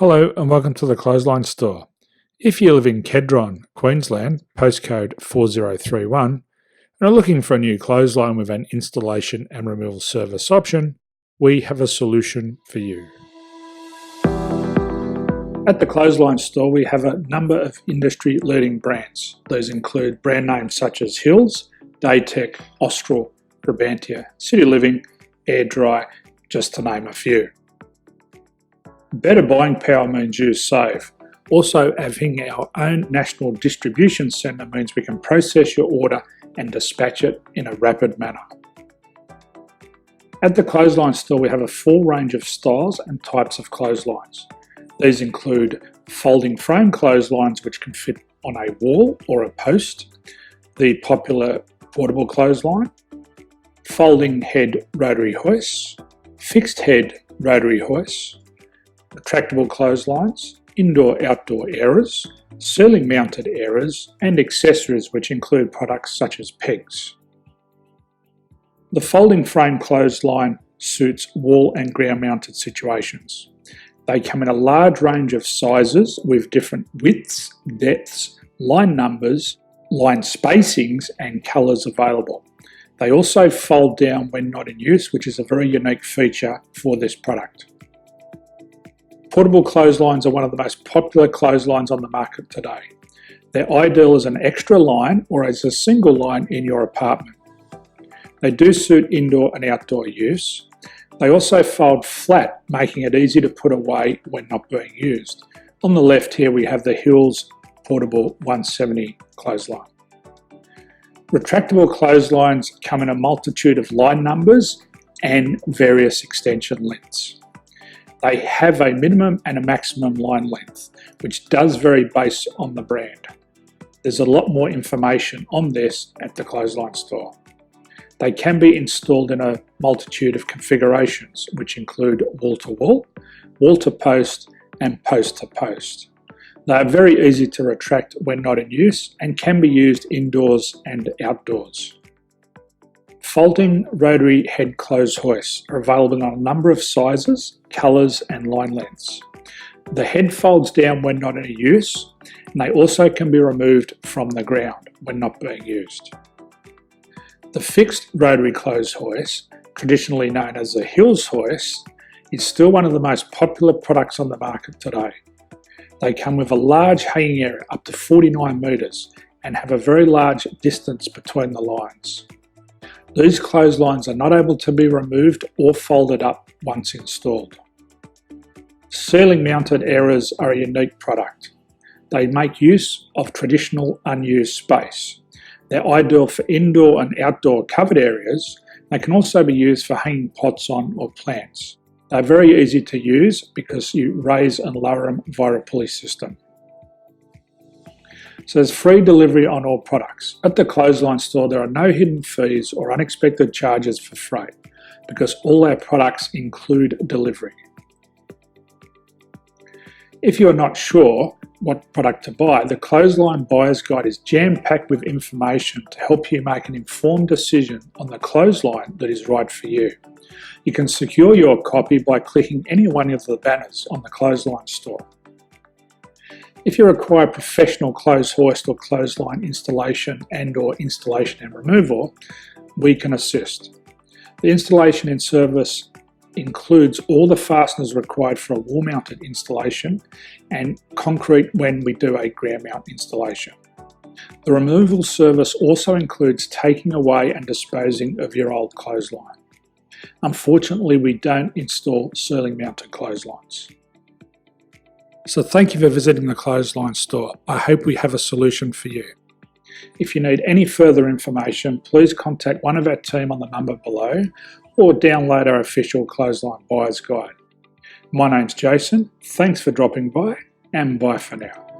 Hello and welcome to the Clothesline Store. If you live in Kedron, Queensland, postcode 4031, and are looking for a new clothesline with an installation and removal service option, we have a solution for you. At the Clothesline Store, we have a number of industry-leading brands. These include brand names such as Hills, Daytech, Austral, Brabantia, City Living, Air Dry, just to name a few. Better buying power means you save. Also, having our own national distribution centre means we can process your order and dispatch it in a rapid manner. At the Clothesline Store, we have a full range of styles and types of clotheslines. These include folding frame clotheslines which can fit on a wall or a post, the popular portable clothesline, folding head rotary hoists, fixed head rotary hoists, retractable clotheslines, indoor-outdoor airers, ceiling mounted airers, and accessories which include products such as pegs. The folding frame clothesline suits wall and ground mounted situations. They come in a large range of sizes with different widths, depths, line numbers, line spacings and colours available. They also fold down when not in use, which is a very unique feature for this product. Portable clotheslines are one of the most popular clotheslines on the market today. They're ideal as an extra line or as a single line in your apartment. They do suit indoor and outdoor use. They also fold flat, making it easy to put away when not being used. On the left here we have the Hills Portable 170 clothesline. Retractable clotheslines come in a multitude of line numbers and various extension lengths. They have a minimum and a maximum line length, which does vary based on the brand. There's a lot more information on this at the Clothesline Store. They can be installed in a multitude of configurations, which include wall-to-wall, wall-to-post, and post-to-post. They are very easy to retract when not in use and can be used indoors and outdoors. Folding rotary head clothes hoists are available in a number of sizes, colours and line lengths. The head folds down when not in use, and they also can be removed from the ground when not being used. The fixed rotary clothes hoist, traditionally known as the Hills hoist, is still one of the most popular products on the market today. They come with a large hanging area up to 49 metres and have a very large distance between the lines. These clotheslines are not able to be removed or folded up once installed. Ceiling mounted airers are a unique product. They make use of traditional unused space. They're ideal for indoor and outdoor covered areas. They can also be used for hanging pots on or plants. They're very easy to use because you raise and lower them via a pulley system. So there's free delivery on all products. At the Clothesline Store, there are no hidden fees or unexpected charges for freight because all our products include delivery. If you're not sure what product to buy, the Clothesline Buyer's Guide is jam-packed with information to help you make an informed decision on the clothesline that is right for you. You can secure your copy by clicking any one of the banners on the Clothesline Store. If you require professional clothes hoist or clothesline installation and/or installation and removal, we can assist. The installation and service includes all the fasteners required for a wall-mounted installation and concrete when we do a ground mount installation. The removal service also includes taking away and disposing of your old clothesline. Unfortunately, we don't install ceiling mounted clotheslines. So thank you for visiting the Clothesline Store. I hope we have a solution for you. If you need any further information, please contact one of our team on the number below or download our official Clothesline Buyer's Guide. My name's Jason, thanks for dropping by and bye for now.